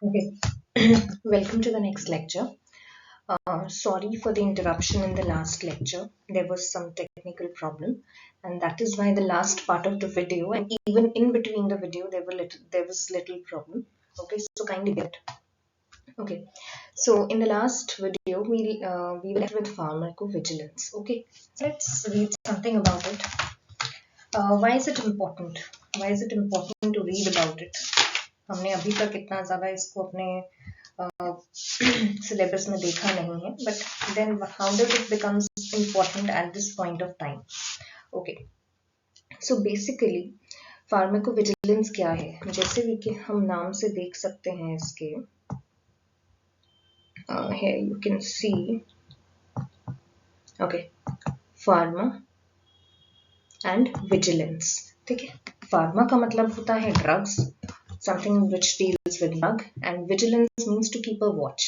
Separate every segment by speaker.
Speaker 1: Okay, welcome to the next lecture. Sorry for the interruption in the last lecture. There was some technical problem, and that is why the last part of the video and even in between the video there was little problem. Okay, so kindly get. Okay, so in the last video we went with pharmacovigilance. Okay, so let's read something about it. Why is it important? Why is it important to read about it? हमने अभी तक इतना ज़्यादा इसको अपने syllabus में देखा नहीं है, but then how does it becomes important at this point of time? Okay, so basically pharmacovigilance क्या है? जैसे कि हम नाम से देख सकते हैं इसके here you can see okay pharma and vigilance. ठीक है, फार्मा का मतलब होता है drugs, something which deals with drug, and vigilance means to keep a watch.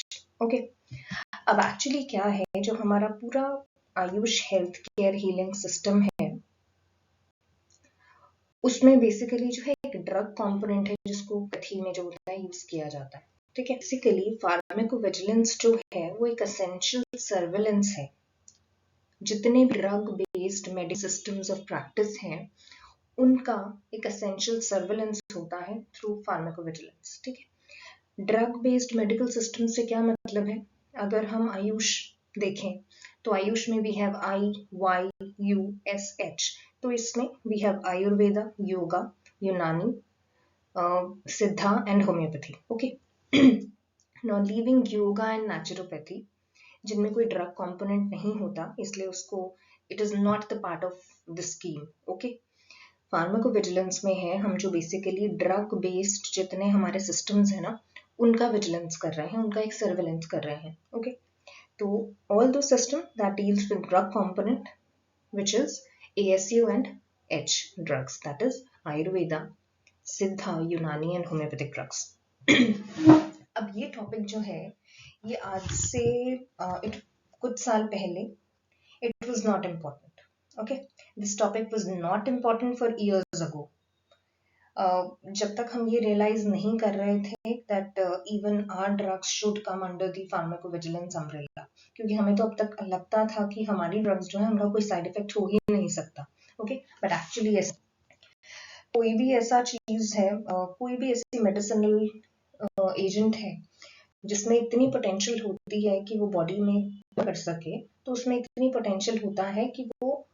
Speaker 1: Okay, अब एक्चुअली क्या है, जो हमारा पूरा Ayush health care healing system है उसमें बेसिकली जो है एक ड्रग कंपोनेंट है जिसको कथी में जो होता है यूज किया जाता है. ठीक है, बेसिकली फार्माकोविजिलेंस जो है वो एक एसेंशियल सर्विलेंस है. जितने भी drug based medical systems of practice हैं उनका एक एसेंशियल सर्विलेंस होता है थ्रू फार्माकोविजिलेंस. ठीक है, ड्रग बेस्ड मेडिकल सिस्टम से क्या मतलब है? अगर हम आयुष देखें तो आयुष में वी हैव IYUSH. तो इसमें वी हैव आयुर्वेदा, योगा, यूनानी, सिद्धा and homeopathy. Okay, now leaving yoga and naturopathy जिनमें कोई ड्रग कंपोनेंट नहीं होता, इसलिए उसको it is not the part of the scheme. Okay, pharmacovigilance में है हम जो बेसिकली ड्रग बेस्ड जितने हमारे सिस्टम्स हैं ना उनका विजिलेंस कर रहे हैं, उनका एक सर्विलेंस कर रहे हैं. ओके, तो ऑल दो system that deals with drug component which is ASU and H drugs, that is Ayurveda, सिद्धा, यूनानी एंड होम्योपैथिक ड्रग्स. अब ये टॉपिक जो है ये आज से कुछ साल पहले it was not important. Okay, this topic was not important for years ago. जब तक हम ये रियलाइज नहीं कर रहे थे that even our drugs should come under the pharmacovigilance umbrella, क्योंकि हमें तो अब तक लगता था कि हमारी ड्रग्स जो है उनका कोई साइड इफेक्ट हो ही नहीं सकता. ओके, बट एक्चुअली कोई भी ऐसा चीज है, कोई भी ऐसी मेडिसिनल एजेंट है जिसमें इतनी पोटेंशियल होती है कि वो बॉडी में कर सके, तो उसमें इतनी पोटेंशियल होता है कि वो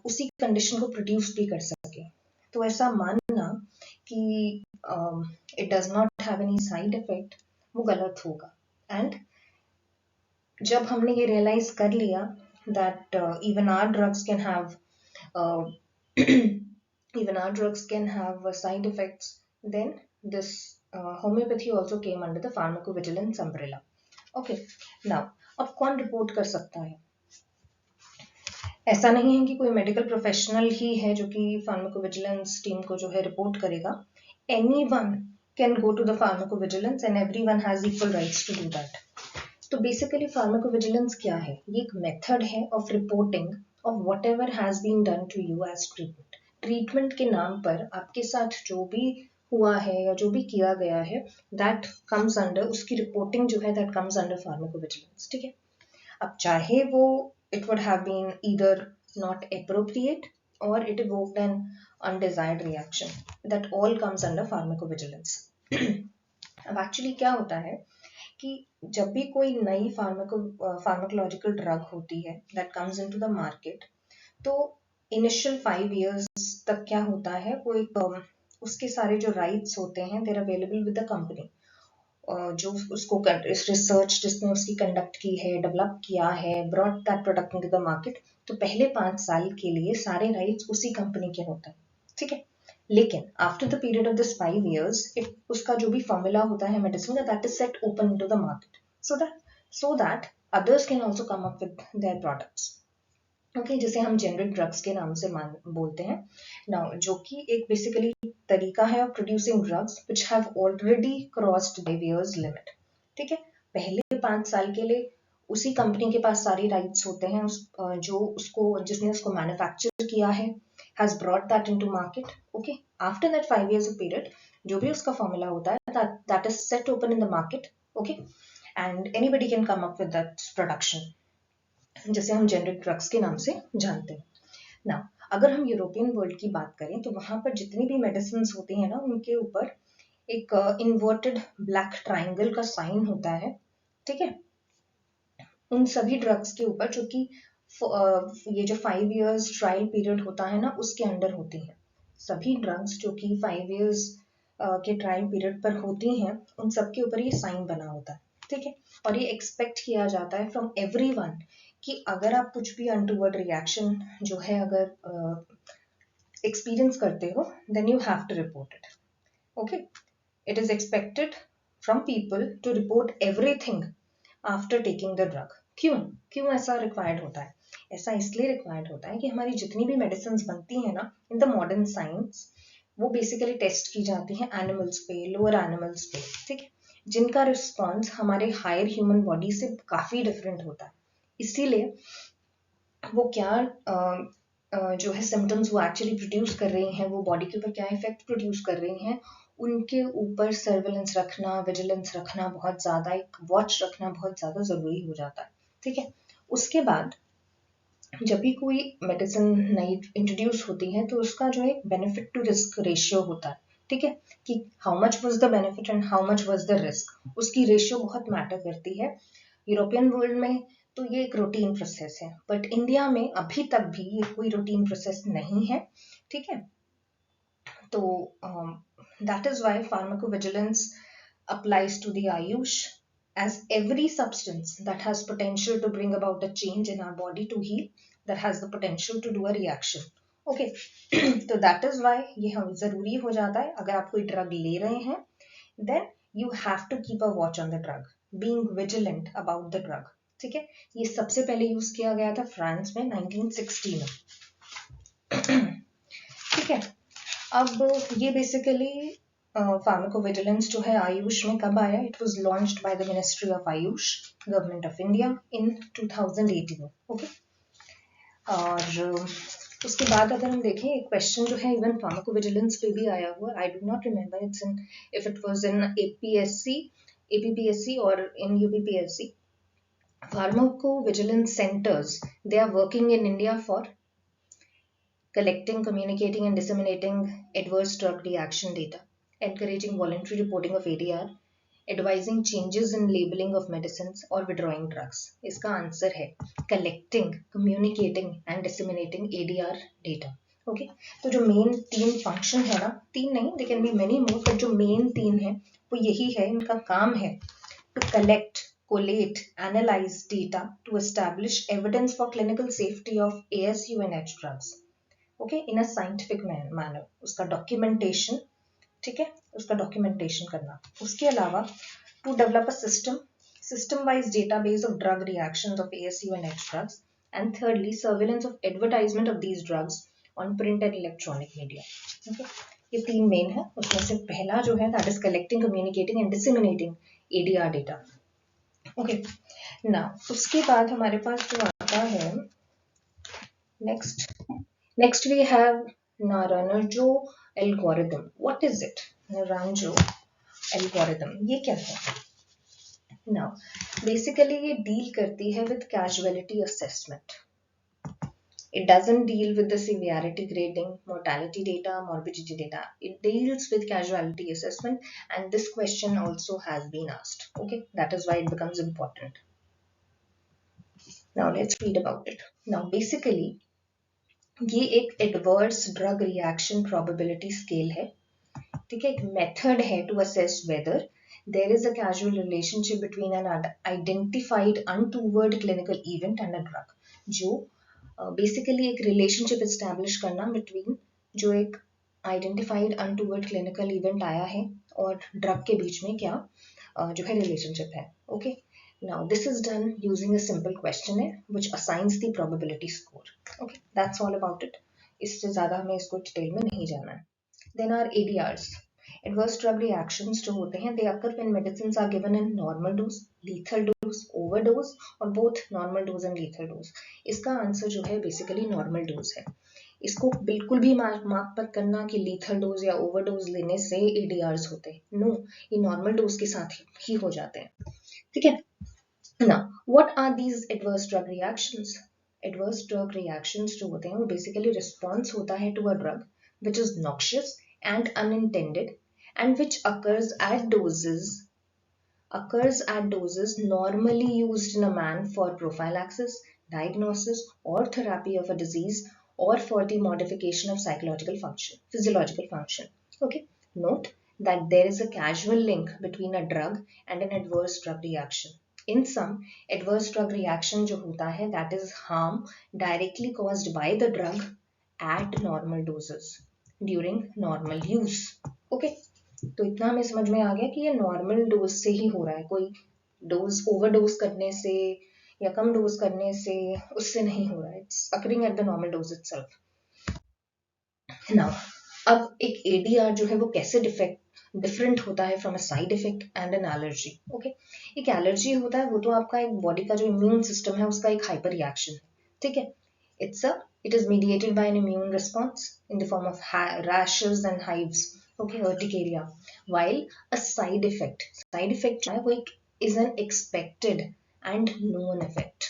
Speaker 1: उसी कंडीशन को प्रोड्यूस भी कर सके. तो ऐसा मानना कि it does not have any side effect वो गलत होगा. एंड जब हमने ये रियलाइज कर लिया that even our drugs can have side effects, then this homeopathy also came under the pharmacovigilance umbrella. Okay, now अब कौन रिपोर्ट कर सकता है? ऐसा नहीं है कि कोई मेडिकल प्रोफेशनल ही है जो कि फार्माकोविजिलेंस टीम को जो है रिपोर्ट करेगा. Anyone can go to the pharmacovigilance and everyone has equal rights to do that. तो बेसिकली फार्माकोविजिलेंस क्या है? ये एक मेथड है of reporting of whatever has been done to you as treatment. Treatment के नाम पर आपके साथ जो भी हुआ है या जो भी किया गया है दैट कम्स अंडर, उसकी रिपोर्टिंग जो है दैट कम्स अंडर फार्माकोविजिलेंस. ठीक है, अब चाहे वो it would have been either not appropriate or it evoked an undesired reaction, that all comes under pharmacovigilance. अब एक्चुअली क्या होता है कि जब भी कोई नई फार्माकोलॉजिकल ड्रग होती है that comes into the market, तो इनिशियल 5 years तक क्या होता है, वो एक उसके सारे जो राइट्स होते हैं देर अवेलेबल विद द कंपनी. जो उसको रिसर्च जिसने उसकी कंडक्ट की है, डेवलप किया है, brought that product into the market, तो पहले 5 साल के लिए सारे राइट्स उसी कंपनी के होते हैं. ठीक है, लेकिन after the period of this 5 years उसका जो भी फॉर्मूला होता है मेडिसिन का that is set open into the market so that others can also come up with their products. Okay, जिसे हम जेनरिक ड्रग्स के नाम से बोलते हैं. नाउ जो कि एक बेसिकली तरीका है of producing drugs which have already crossed 5 years limit. ठीक है, पहले 5 साल के लिए उसी कंपनी के पास सारी राइट्स होते हैं, जो उसको जिसने उसको मैन्युफैक्चर किया है has brought that into market. Okay, after that 5 years of period जो भी उसका फॉर्मूला होता है that is set open in the market, okay, and anybody can come up with that production, जैसे हम जेनरिक ड्रग्स के नाम से जानते हैं ना। अगर हम यूरोपियन वर्ल्ड की बात करें तो वहां पर जितनी भी मेडिसिन होती हैं ना, उनके ऊपर एक इन्वर्टेड ब्लैक ट्राइंगल का साइन होता है, ठीक है। उन सभी ड्रग्स के ऊपर जो कि ये जो 5 इयर्स ट्रायल पीरियड होता है ना, उसके अंडर होती हैं। सभी ड्रग्स जो कि 5 इयर्स के ट्रायल पीरियड पर होती हैं, उन सब के ऊपर ये साइन बना होता है, ठीक है। और ये एक्सपेक्ट किया जाता है फ्रॉम एवरीवन कि अगर आप कुछ भी अनटूवर्ड रिएक्शन जो है अगर एक्सपीरियंस करते हो, then you have to report it, okay. It is expected from people to report everything after taking the drug. क्यों ऐसा रिक्वायर्ड होता है? ऐसा इसलिए रिक्वायर्ड होता है कि हमारी जितनी भी मेडिसिन बनती है ना इन द मॉडर्न साइंस, वो बेसिकली टेस्ट की जाती हैं एनिमल्स पे, लोअर एनिमल्स पे, ठीक है, जिनका रिस्पॉन्स हमारे हायर ह्यूमन बॉडी से काफी डिफरेंट होता है। इसीलिए वो क्या जो है सिम्टम्स वो एक्चुअली प्रोड्यूस कर रही हैं, वो बॉडी के ऊपर क्या इफेक्ट प्रोड्यूस कर रही हैं, उनके ऊपर सर्वेलेंस रखना, विजिलेंस रखना बहुत ज्यादा, एक वॉच रखना बहुत ज्यादा जरूरी हो जाता है, ठीक है। उसके बाद जब भी कोई मेडिसिन नई इंट्रोड्यूस होती है तो उसका जो एक बेनिफिट टू रिस्क रेशियो होता है, ठीक है, कि how much was the benefit and how much was the risk, उसकी रेशियो बहुत मैटर करती है। यूरोपियन वर्ल्ड में तो ये एक रूटीन प्रोसेस है, बट इंडिया में अभी तक भी ये कोई रूटीन प्रोसेस नहीं है, ठीक है। तो that is why pharmacovigilance applies to the Ayush, as every substance that has potential to bring about a change in our body to heal, that has the potential to do a reaction, okay. तो that is why ये हम जरूरी हो जाता है, अगर आप कोई ड्रग ले रहे हैं then you have to keep a watch on the drug, being vigilant about the drug, ठीक है। ये सबसे पहले यूज किया गया था फ्रांस में 1960 में, ठीक है। अब ये बेसिकली फार्माकोविजिलेंस जो है आयुष में कब आया? It was launched by the ministry of Ayush, government of India in 2018, okay. और उसके बाद अगर हम देखें, एक क्वेश्चन जो है इवन फार्माकोविजिलेंस पे भी आया हुआ, I do not remember it's in if it was in APSC, APPSC और in UPPSC. Pharmacovigilance centres, they are working in India for collecting, communicating and disseminating adverse drug reaction data, encouraging voluntary reporting of ADR, advising changes in labeling of medicines और withdrawing drugs. इसका answer है collecting, communicating and disseminating ADR data. Okay? तो जो main 3 function है ना, 3 नहीं, they can be many more, but जो main 3 है वो यही है, इनका काम है to collect, collate, analyze data to establish evidence for clinical safety of ASU and H drugs. Okay, in a scientific manner, उसका डॉक्यूमेंटेशन, ठीक है, उसका डॉक्यूमेंटेशन करना। उसके अलावा to develop a system wise database of drug reactions of ASU and H drugs, and thirdly surveillance of advertisement of these drugs on print and electronic media, okay. ये 3 main है, उसमें से पहला जो है that is collecting, communicating and disseminating ADR data, okay. Now उसके बाद हमारे पास जो आता है Next we have Naranjo algorithm. What is it? Naranjo algorithm. ये क्या है? Now, basically ये deal करती है with casualty assessment. It doesn't deal with the severity grading, mortality data, morbidity data. It deals with casualty assessment, and this question also has been asked. Okay, that is why it becomes important. Now let's read about it. Now basically ये एक adverse drug reaction probability scale है, ठीक है, एक method है to assess whether there is a casual relationship between an identified untoward clinical event and a drug, जो basically एक relationship establish करना बिटवीन जो एक आइडेंटिफाइड अनटूवर्ड क्लिनिकल इवेंट आया है और ड्रग के बीच में क्या जो है रिलेशनशिप है, okay. Now this is done using a simple questionnaire which assigns the probability score. Okay, that's all about it. इससे ज़्यादा हमें इसको डिटेल में नहीं जाना है. Then our ADRs, adverse drug reactions जो होते हैं, they occur when medicines are given in normal dose, lethal dose, overdose और both normal dose and lethal dose. इसका आंसर जो है basically normal dose है. इसको बिल्कुल भी मार्क मत करना कि लीथल डोज या ओवरडोज लेने से ADRs होते हैं। नो, ये नॉर्मल डोज के साथ ही हो जाते हैं। ठीक है। Now, what are these adverse drug reactions? Adverse drug reactions जो होते हैं वो basically response होता है to a drug which is noxious and unintended and which occurs at doses normally used in a man for prophylaxis, diagnosis, or therapy of a disease or for the modification of physiological function. Okay, note that there is a causal link between a drug and an adverse drug reaction. In some, adverse drug reaction जो होता है that is harm directly caused by the drug at normal doses during normal use. Okay. तो इतना हमें समझ में आ गया कि ये नॉर्मल डोज से ही हो रहा है, कोई डोज ओवरडोज करने से या कम डोज करने से उससे नहीं हो रहा है, it's occurring at the normal dose itself. Now अब एक ADR जो है वो कैसे डिफरेंट होता है from a side effect and an allergy. Okay, एक एलर्जी होता है वो तो आपका एक बॉडी का जो इम्यून सिस्टम है उसका एक हाइपर रिएक्शन है। ठीक है, it is mediated by an immune response in the form of rashes and hives, okay, urticaria, while a side effect जो है वो is an expected and known effect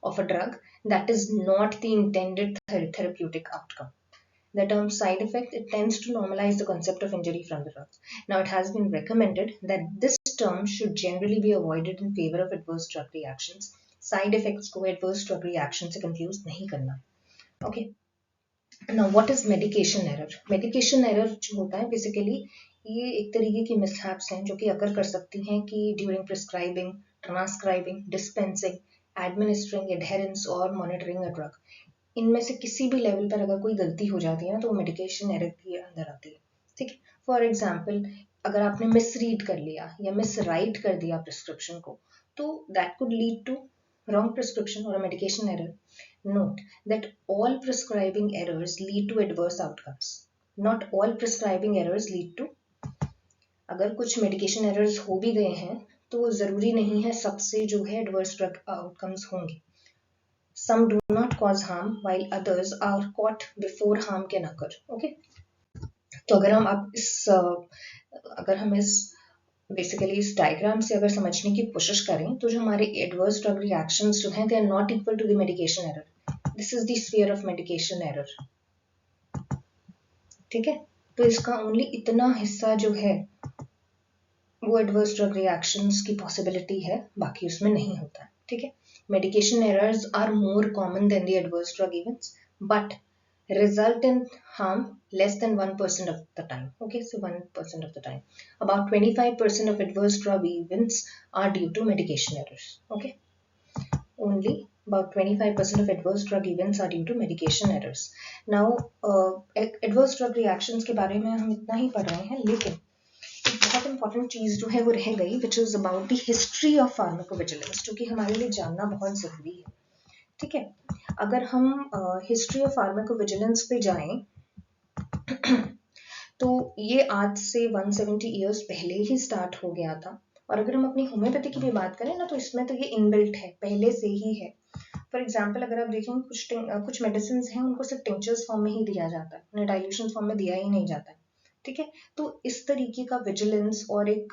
Speaker 1: of a drug that is not the intended therapeutic outcome. The term side effect, it tends to normalize the concept of injury from the drugs. Now, it has been recommended that this term should generally be avoided in favor of adverse drug reactions. Side effects को adverse drug reaction से confuse नहीं करना। Okay. Now, what is medication error? Medication error जो होता है basically ये एक तरीके की mishaps हैं जो कि अकर कर सकती हैं कि during prescribing, transcribing, dispensing, administering, adherence और monitoring a drug. इनमें से किसी भी लेवल पर अगर कोई गलती हो जाती है ना तो वो मेडिकेशन एरर के अंदर आती है। ठीक है, फॉर एग्जाम्पल अगर आपने मिस रीड कर लिया या मिस राइट कर दिया प्रिस्क्रिप्शन को तो that could lead to wrong prescription और medication error. Note that all prescribing errors lead to adverse outcomes, not all prescribing errors lead to. अगर कुछ मेडिकेशन एरर्स हो भी गए हैं तो जरूरी नहीं है सबसे जो है एडवर्स ड्रग आउटकम्स होंगे। Some do not cause harm while others are caught before harm can occur. Okay? तो अगर हम इस बेसिकली इस डायग्राम से अगर समझने की कोशिश करें तो जो हमारे एडवर्स ड्रग रिएक्शंस जो हैं they are not equal to the medication error. This is the sphere of medication error. ठीक है, तो इसका ओनली इतना हिस्सा जो है वो एडवर्स ड्रग रिएक्शंस की पॉसिबिलिटी है, बाकी उसमें नहीं होता है। ठीक है, medication errors are more common than the adverse drug events but result in harm less than 1% of the time. Okay, so 1% of the time. About 25% of adverse drug events are due to medication errors. Okay, only about 25% of adverse drug events are due to medication errors. Now adverse drug reactions के बारे में हम इतना ही पढ़ रहे हैं, लेकिन बहुत इंपॉर्टेंट चीज जो है वो रह गई which is about the history of pharmacovigilance, जो कि हमारे लिए जानना बहुत जरूरी है। ठीक है, अगर हम हिस्ट्री ऑफ फार्माकोविजिलेंस पे जाएं तो ये आज से 170 इयर्स पहले ही स्टार्ट हो गया था। और अगर हम अपनी होम्योपैथी की भी बात करें ना तो इसमें तो ये इनबिल्ट है, पहले से ही है। फॉर एग्जाम्पल अगर आप देखें कुछ मेडिसिन हैं उनको सिर्फ टिंचर्स फॉर्म में ही दिया जाता है, उन्हें डाइल्यूशन फॉर्म में दिया ही नहीं जाता है। ठीक है, तो इस तरीके का विजिलेंस और एक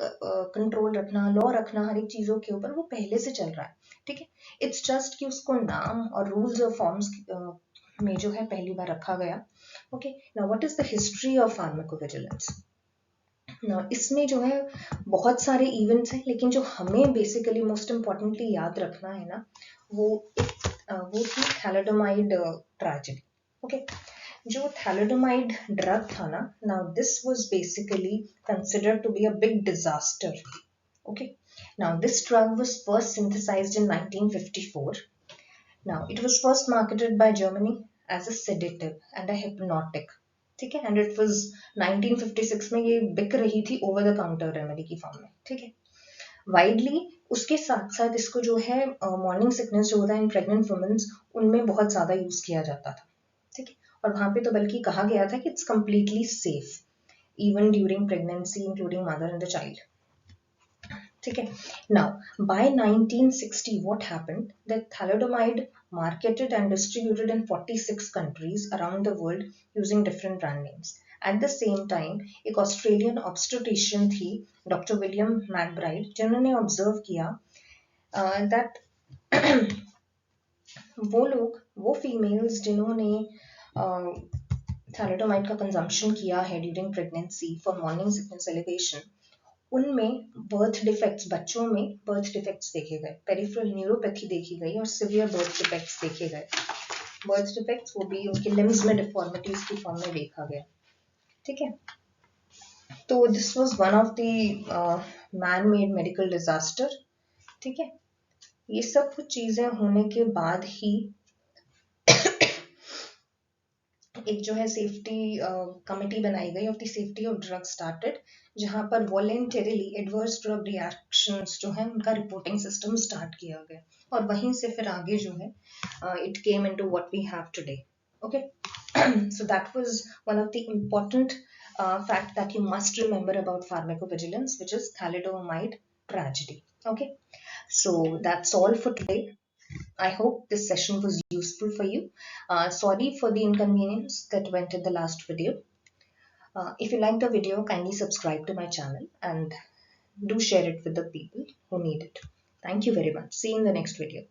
Speaker 1: कंट्रोल रखना, लॉ रखना हर एक चीजों के ऊपर वो पहले से चल रहा है। ठीक है, इट्स जस्ट कि उसको नाम और रूल्स और फॉर्म्स में जो है पहली बार रखा गया। Okay, now what is the history of pharmacovigilance? Now इसमें जो है बहुत सारे इवेंट्स हैं, लेकिन जो हमें बेसिकली मोस्ट इम्पोर्टेंटली याद रखना है ना वो थी थैलिडोमाइड ट्रेजेडी। ओके, जो थैलिडोमाइड ड्रग था ना, now this was basically considered to be a big disaster. Okay, now this drug was first synthesised in 1954. Now it was first marketed by Germany as a sedative and a hypnotic. ठीक है, and it was 1956 में ये बिक रही थी over the counter remedy की form में। ठीक है, वाइडली उसके साथ साथ इसको जो है मॉर्निंग सिकनेस जो होता है इन प्रेग्नेंट वुमेन्स उनमें बहुत ज्यादा यूज किया जाता था। ठीक है, और वहां पे तो बल्कि कहा गया था कि it's completely safe even during pregnancy including mother and the child. ठीक है, now by 1960 what happened that thalidomide marketed and distributed in 46 countries around the world using different brand names. At the same time, एक Australian obstetrician थी doctor William McBride, जिन्होंने observe किया that वो females जिन्होंने thalidomide का consumption किया है during pregnancy for morning sickness elevation, उनमें बर्थ डिफेक्ट्स, बच्चों में बर्थ डिफेक्ट्स देखे गए, पेरिफेरल न्यूरोपैथी देखी गई और सिवियर बर्थ डिफेक्ट्स देखे गए. बर्थ डिफेक्ट्स वो भी उनके लिम्स में डिफॉर्मिटीज की फॉर्म में देखा गया. ठीक है, तो this was one of the man made medical disaster. ठीक है, ये सब कुछ चीजें होने के बाद ही एक जो है सेफ्टी कमिटी बनाई गई of the safety of drug started, जहां पर वॉलेंटरीली एडवर्स ड्रग रिएक्शंस जो है उनका रिपोर्टिंग सिस्टम स्टार्ट किया गया, और वहीं से फिर आगे जो है it came into what we have today. Okay, so that was one of the important fact that you must remember about pharmacovigilance, which is thalidomide tragedy. Okay, so that's all for today. I hope this session was useful for you. Sorry for the inconvenience that went in the last video. If you like the video, kindly subscribe to my channel and do share it with the people who need it. Thank you very much. See you in the next video.